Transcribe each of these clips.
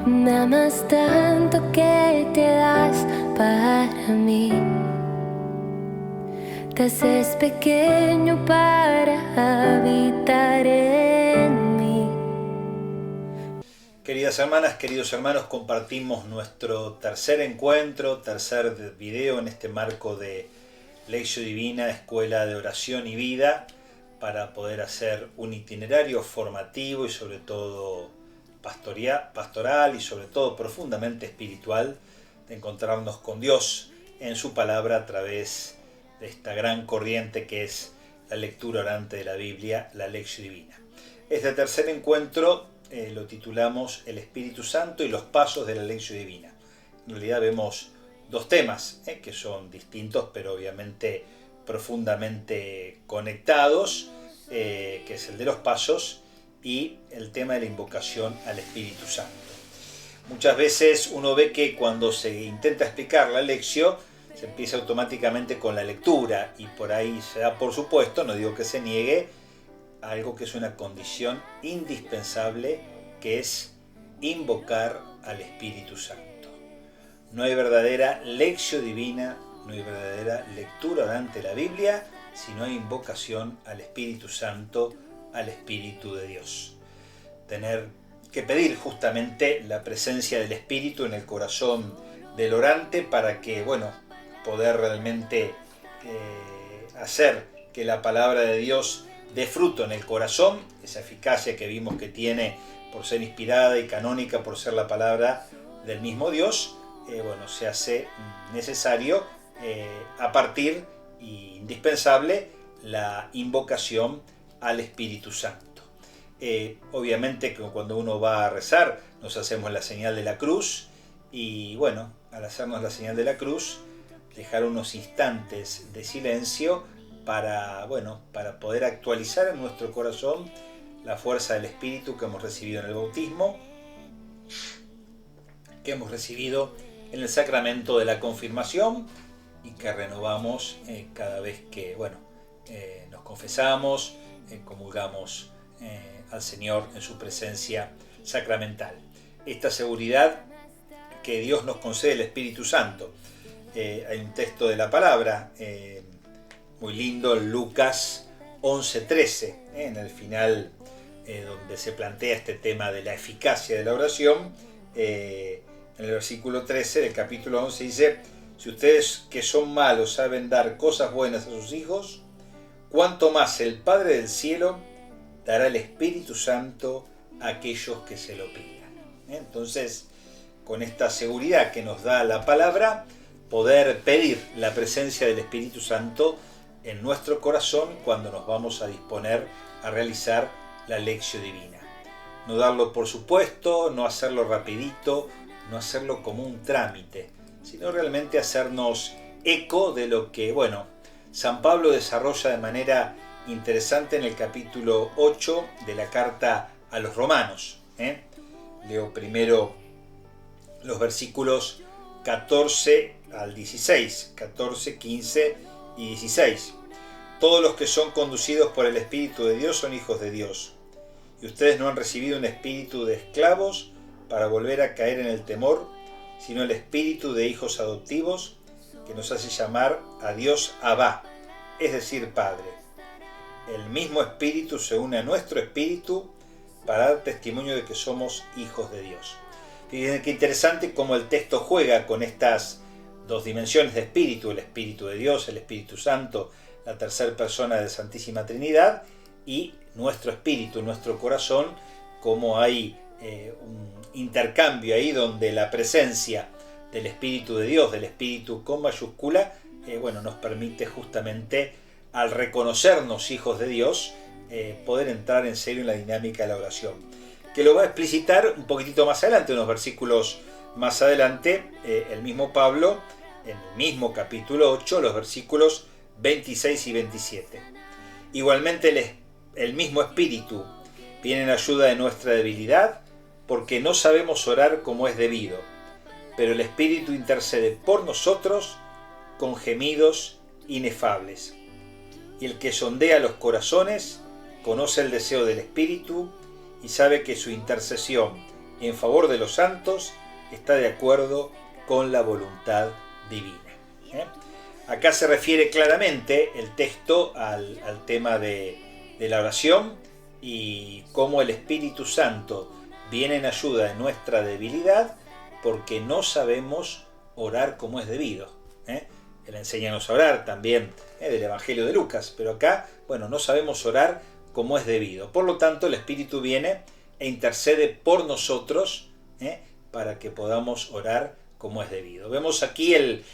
Me amas tanto que te das para mí. Te haces pequeño para habitar en mí. Queridas hermanas, queridos hermanos, compartimos nuestro tercer encuentro, tercer video en este marco de Lectio Divina, Escuela de Oración y Vida, para poder hacer un itinerario formativo y sobre todo pastoral y sobre todo profundamente espiritual, de encontrarnos con Dios en su palabra a través de esta gran corriente que es la lectura orante de la Biblia, la Lectio Divina. Este tercer encuentro lo titulamos El Espíritu Santo y los pasos de la Lectio Divina. En realidad vemos dos temas que son distintos, pero obviamente profundamente conectados, que es el de los pasos y el tema de la invocación al Espíritu Santo. Muchas veces uno ve que cuando se intenta explicar la Lectio, se empieza automáticamente con la lectura y por ahí se da por supuesto, no digo que se niegue, algo que es una condición indispensable, que es invocar al Espíritu Santo. No hay verdadera Lectio Divina, no hay verdadera lectura orante de la Biblia si no hay invocación al Espíritu Santo, al Espíritu de Dios. Tener que pedir justamente la presencia del Espíritu en el corazón del orante para que, poder realmente hacer que la palabra de Dios dé fruto en el corazón, esa eficacia que vimos que tiene por ser inspirada y canónica, por ser la palabra del mismo Dios, se hace necesario a partir y indispensable la invocación al Espíritu Santo. Obviamente que cuando uno va a rezar nos hacemos la señal de la cruz y al hacernos la señal de la cruz dejar unos instantes de silencio para poder actualizar en nuestro corazón la fuerza del Espíritu que hemos recibido en el bautismo, que hemos recibido en el sacramento de la confirmación y que renovamos cada vez que nos confesamos, comulgamos al Señor en su presencia sacramental. Esta seguridad que Dios nos concede el Espíritu Santo. Hay un texto de la palabra muy lindo, Lucas 11:13, en el final, donde se plantea este tema de la eficacia de la oración. En el versículo 13 del capítulo 11 dice: si ustedes que son malos saben dar cosas buenas a sus hijos, cuánto más el Padre del cielo dará el Espíritu Santo a aquellos que se lo pidan. Entonces, con esta seguridad que nos da la palabra, poder pedir la presencia del Espíritu Santo en nuestro corazón cuando nos vamos a disponer a realizar la Lectio Divina. No darlo por supuesto, no hacerlo rapidito, no hacerlo como un trámite, sino realmente hacernos eco de lo que, San Pablo desarrolla de manera interesante en el capítulo 8 de la carta a los Romanos. Leo primero los versículos 14 al 16, 14, 15 y 16. Todos los que son conducidos por el Espíritu de Dios son hijos de Dios. Y ustedes no han recibido un espíritu de esclavos para volver a caer en el temor, sino el espíritu de hijos adoptivos que nos hace llamar a Dios Abba, es decir, Padre. El mismo espíritu se une a nuestro espíritu para dar testimonio de que somos hijos de Dios. Fíjense qué interesante cómo el texto juega con estas dos dimensiones de espíritu, el Espíritu de Dios, el Espíritu Santo, la tercera persona de la Santísima Trinidad, y nuestro espíritu, nuestro corazón, como hay un intercambio ahí donde la presencia del Espíritu de Dios, del Espíritu con mayúscula, nos permite justamente, al reconocernos hijos de Dios, poder entrar en serio en la dinámica de la oración, que lo va a explicitar un poquitito más adelante, unos versículos más adelante, el mismo Pablo, en el mismo capítulo 8, los versículos 26 y 27. Igualmente el mismo Espíritu viene en ayuda de nuestra debilidad, porque no sabemos orar como es debido, pero el Espíritu intercede por nosotros con gemidos inefables. Y el que sondea los corazones conoce el deseo del Espíritu y sabe que su intercesión en favor de los santos está de acuerdo con la voluntad divina. Acá se refiere claramente el texto al tema de la oración y cómo el Espíritu Santo viene en ayuda de nuestra debilidad porque no sabemos orar como es debido. Él enséñanos a orar también del Evangelio de Lucas, pero acá, no sabemos orar como es debido. Por lo tanto, el Espíritu viene e intercede por nosotros para que podamos orar como es debido. Vemos aquí el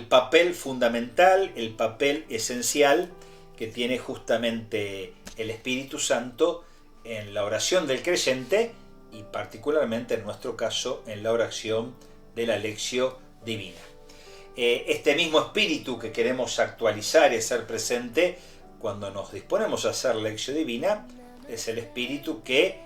papel fundamental, el papel esencial que tiene justamente el Espíritu Santo en la oración del creyente y particularmente en nuestro caso en la oración de la Lectio Divina. Este mismo espíritu que queremos actualizar y hacer presente cuando nos disponemos a hacer Lectio Divina es el espíritu que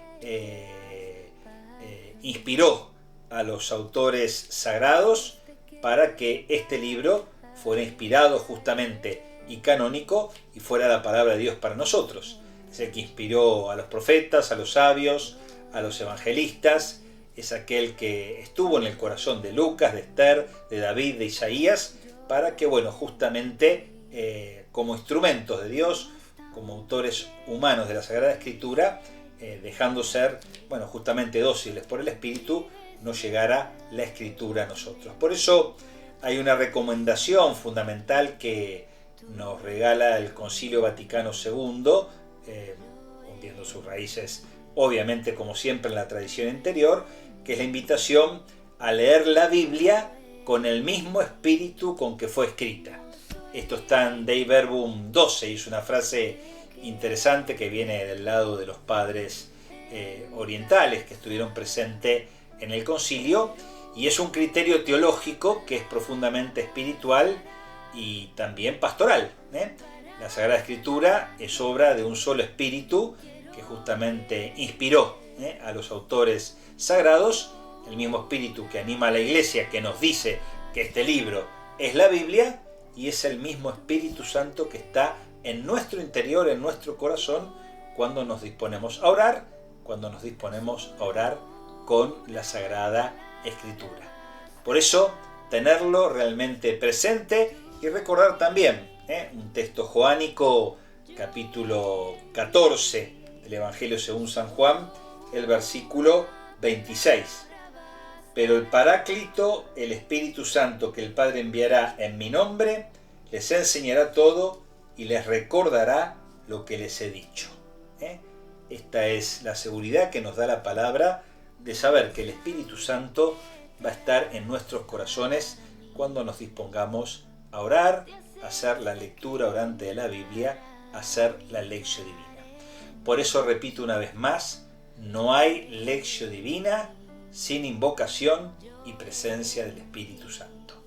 inspiró a los autores sagrados para que este libro fuera inspirado justamente y canónico y fuera la palabra de Dios para nosotros. Es el que inspiró a los profetas, a los sabios, a los evangelistas. Es aquel que estuvo en el corazón de Lucas, de Esther, de David, de Isaías, para que, justamente como instrumentos de Dios, como autores humanos de la Sagrada Escritura, dejando ser, justamente dóciles por el Espíritu, no llegara la Escritura a nosotros. Por eso hay una recomendación fundamental que nos regala el Concilio Vaticano II, hundiendo sus raíces obviamente como siempre en la tradición anterior, que es la invitación a leer la Biblia con el mismo espíritu con que fue escrita. Esto está en Dei Verbum 12 y es una frase interesante que viene del lado de los padres orientales que estuvieron presentes en el concilio, y es un criterio teológico que es profundamente espiritual y también pastoral. La Sagrada Escritura es obra de un solo espíritu que justamente inspiró a los autores sagrados, el mismo espíritu que anima a la Iglesia, que nos dice que este libro es la Biblia, y es el mismo Espíritu Santo que está en nuestro interior, en nuestro corazón, cuando nos disponemos a orar, con la Sagrada Escritura. Por eso, tenerlo realmente presente y recordar también un texto joánico, capítulo 14 del Evangelio según San Juan, el versículo 26. Pero el Paráclito, el Espíritu Santo que el Padre enviará en mi nombre, les enseñará todo y les recordará lo que les he dicho. Esta es la seguridad que nos da la palabra de saber que el Espíritu Santo va a estar en nuestros corazones cuando nos dispongamos a orar, a hacer la lectura orante de la Biblia, a hacer la Lectio Divina. Por eso repito una vez más, no hay Lectio Divina sin invocación y presencia del Espíritu Santo.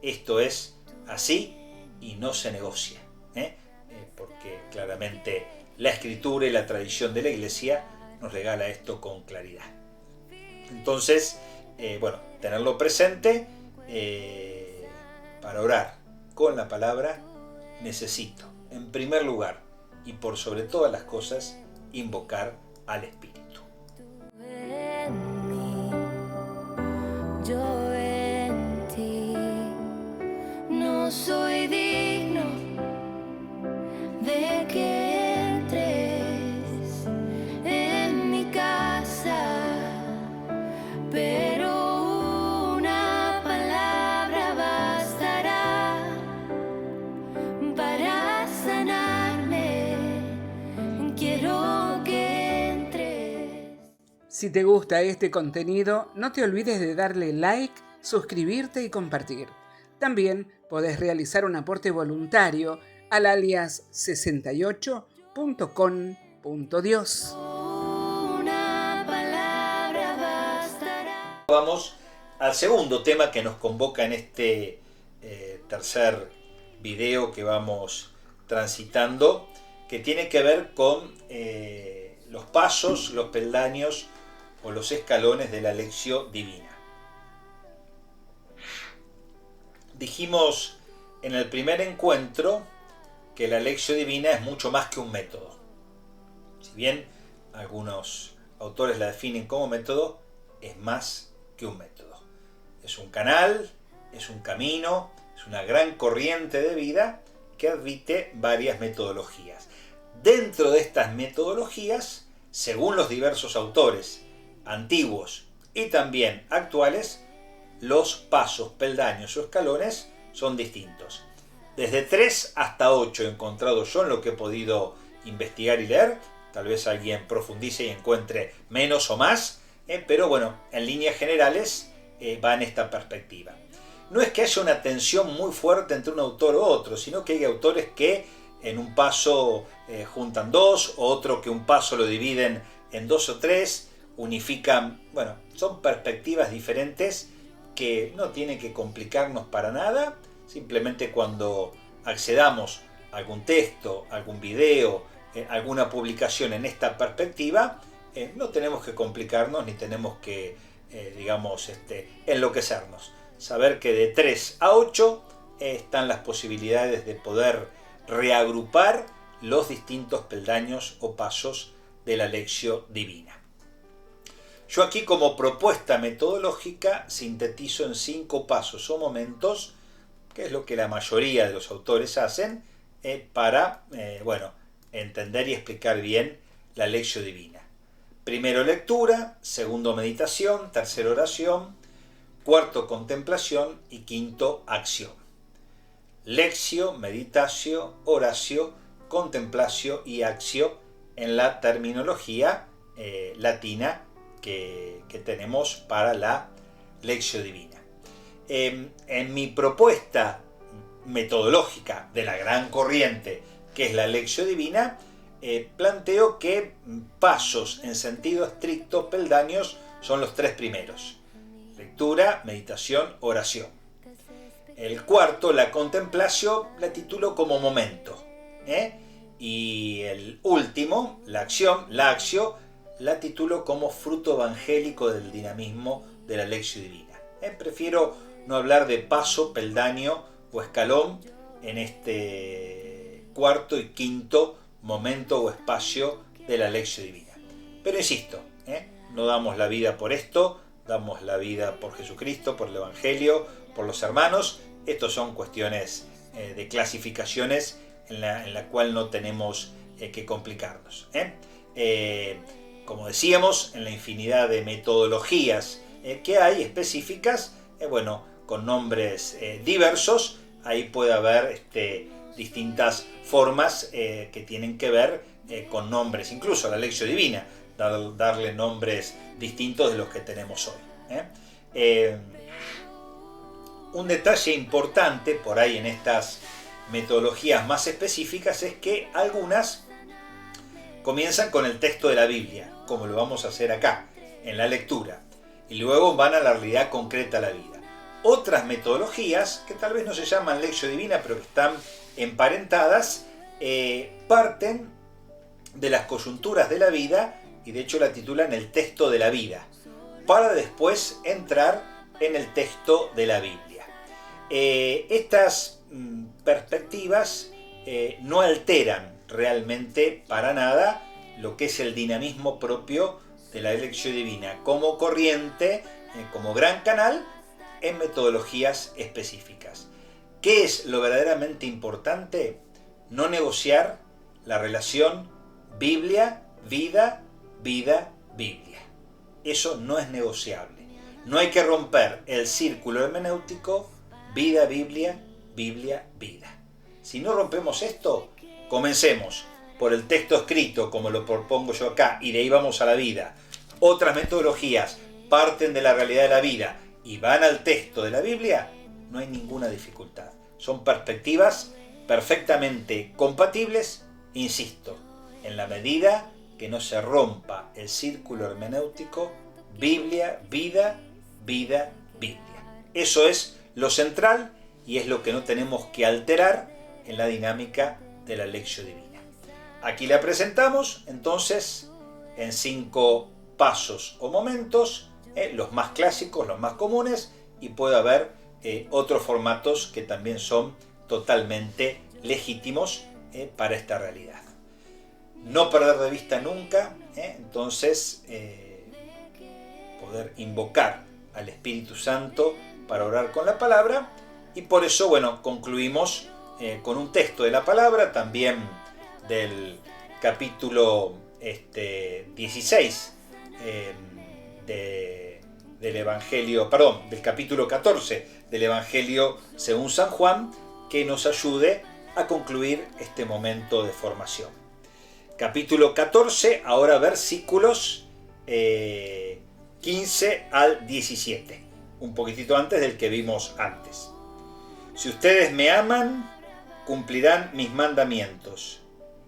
Esto es así y no se negocia, porque claramente la Escritura y la tradición de la Iglesia nos regala esto con claridad. Entonces, tenerlo presente para orar con la palabra, necesito, en primer lugar y por sobre todas las cosas, invocar al Espíritu. Yo en ti no soy digno de que entres en mi casa, pero una palabra bastará para sanarme. Quiero que entres. Si te gusta este contenido, no te olvides de darle like, suscribirte y compartir. También podés realizar un aporte voluntario al alias 68.con.dios. Una palabra bastará. Vamos al segundo tema que nos convoca en este tercer video que vamos transitando, que tiene que ver con los pasos, los peldaños o los escalones de la Lectio Divina. Dijimos en el primer encuentro que la Lectio Divina es mucho más que un método. Si bien algunos autores la definen como método, es más que un método. Es un canal, es un camino, es una gran corriente de vida que admite varias metodologías. Dentro de estas metodologías, según los diversos autores antiguos y también actuales, los pasos, peldaños o escalones son distintos. Desde 3 hasta 8 he encontrado yo en lo que he podido investigar y leer. Tal vez alguien profundice y encuentre menos o más, pero bueno, en líneas generales va en esta perspectiva. No es que haya una tensión muy fuerte entre un autor u otro, sino que hay autores que en un paso juntan 2, o otro que un paso lo dividen en 2 o 3, unifican. Bueno, son perspectivas diferentes que no tienen que complicarnos para nada. Simplemente cuando accedamos a algún texto, algún video, alguna publicación en esta perspectiva, no tenemos que complicarnos ni tenemos que, enloquecernos. Saber que de 3 a 8 están las posibilidades de poder reagrupar los distintos peldaños o pasos de la Lectio Divina. Yo aquí, como propuesta metodológica, sintetizo en 5 pasos o momentos, que es lo que la mayoría de los autores hacen, para entender y explicar bien la Lectio Divina. Primero lectura, segundo meditación, tercero oración, cuarto contemplación y quinto acción. Lectio, meditatio, oratio, contemplatio y actio en la terminología latina que tenemos para la Lectio Divina. En mi propuesta metodológica de la gran corriente que es la Lectio Divina, planteo que pasos en sentido estricto, peldaños, son los 3 primeros: lectura, meditación, oración. El cuarto, la contemplatio, la titulo como momento, y el último, la acción, la actio, la titulo como fruto evangélico del dinamismo de la Lectio Divina. Prefiero no hablar de paso, peldaño o escalón en este cuarto y quinto momento o espacio de la Lectio Divina. Pero insisto, no damos la vida por esto, damos la vida por Jesucristo, por el Evangelio, por los hermanos. Estos son cuestiones de clasificaciones en la cual no tenemos que complicarnos. Como decíamos, en la infinidad de metodologías que hay específicas, con nombres diversos, ahí puede haber distintas formas que tienen que ver con nombres, incluso a la Lectio Divina, darle nombres distintos de los que tenemos hoy. Un detalle importante por ahí en estas metodologías más específicas es que algunas comienzan con el texto de la Biblia, como lo vamos a hacer acá, en la lectura, y luego van a la realidad concreta de la vida. Otras metodologías, que tal vez no se llaman Lectio Divina, pero que están emparentadas, parten de las coyunturas de la vida, y de hecho la titulan el texto de la vida, para después entrar en el texto de la Biblia. Estas perspectivas no alteran realmente para nada lo que es el dinamismo propio de la Lectio Divina como corriente, como gran canal en metodologías específicas. ¿Qué es lo verdaderamente importante? No negociar la relación Biblia, vida, vida, Biblia. Eso no es negociable. No hay que romper el círculo hermenéutico vida, Biblia, Biblia, vida. Si no rompemos esto, comencemos por el texto escrito, como lo propongo yo acá, y de ahí vamos a la vida. Otras metodologías parten de la realidad de la vida y van al texto de la Biblia, no hay ninguna dificultad. Son perspectivas perfectamente compatibles, insisto, en la medida que no se rompa el círculo hermenéutico Biblia, vida, vida, Biblia. Eso es lo central y es lo que no tenemos que alterar en la dinámica de la Lectio Divina. Aquí la presentamos entonces en 5 pasos o momentos, los más clásicos, los más comunes, y puede haber otros formatos que también son totalmente legítimos para esta realidad. No perder de vista nunca, entonces, poder invocar al Espíritu Santo para orar con la palabra. Y por eso, bueno, concluimos con un texto de la palabra, también del capítulo 16 del Evangelio, perdón, del capítulo 14 del Evangelio según San Juan, que nos ayude a concluir este momento de formación. Capítulo 14, ahora versículos 15 al 17, un poquitito antes del que vimos antes. Si ustedes me aman, cumplirán mis mandamientos,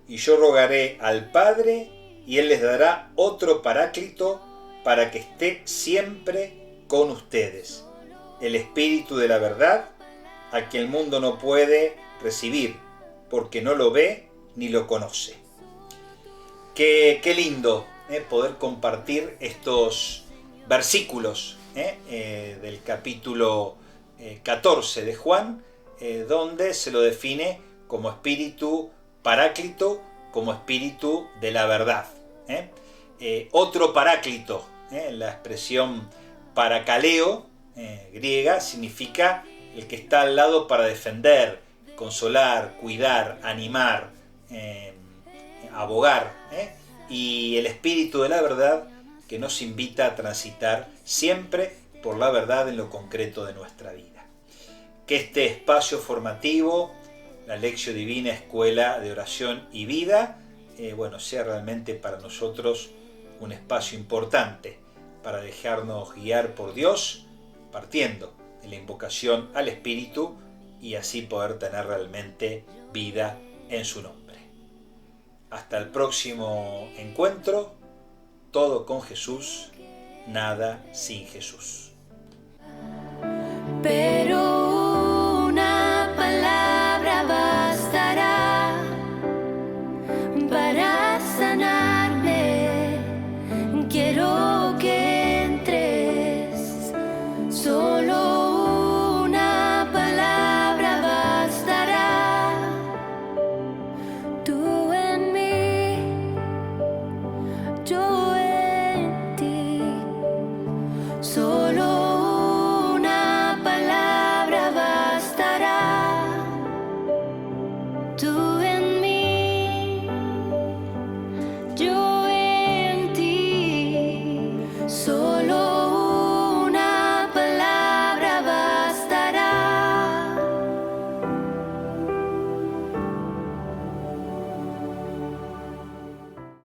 y yo rogaré al Padre, y Él les dará otro Paráclito para que esté siempre con ustedes, el Espíritu de la verdad, a que el mundo no puede recibir, porque no lo ve ni lo conoce. Qué lindo poder compartir estos versículos del capítulo 14 de Juan, donde se lo define como Espíritu Paráclito, como Espíritu de la verdad. Otro Paráclito, la expresión parakaleo griega, significa el que está al lado para defender, consolar, cuidar, animar, abogar, y el Espíritu de la verdad, que nos invita a transitar siempre por la verdad en lo concreto de nuestra vida. Que este espacio formativo, la Lectio Divina Escuela de Oración y Vida, sea realmente para nosotros un espacio importante para dejarnos guiar por Dios, partiendo de la invocación al Espíritu, y así poder tener realmente vida en su nombre. Hasta el próximo encuentro. Todo con Jesús, nada sin Jesús.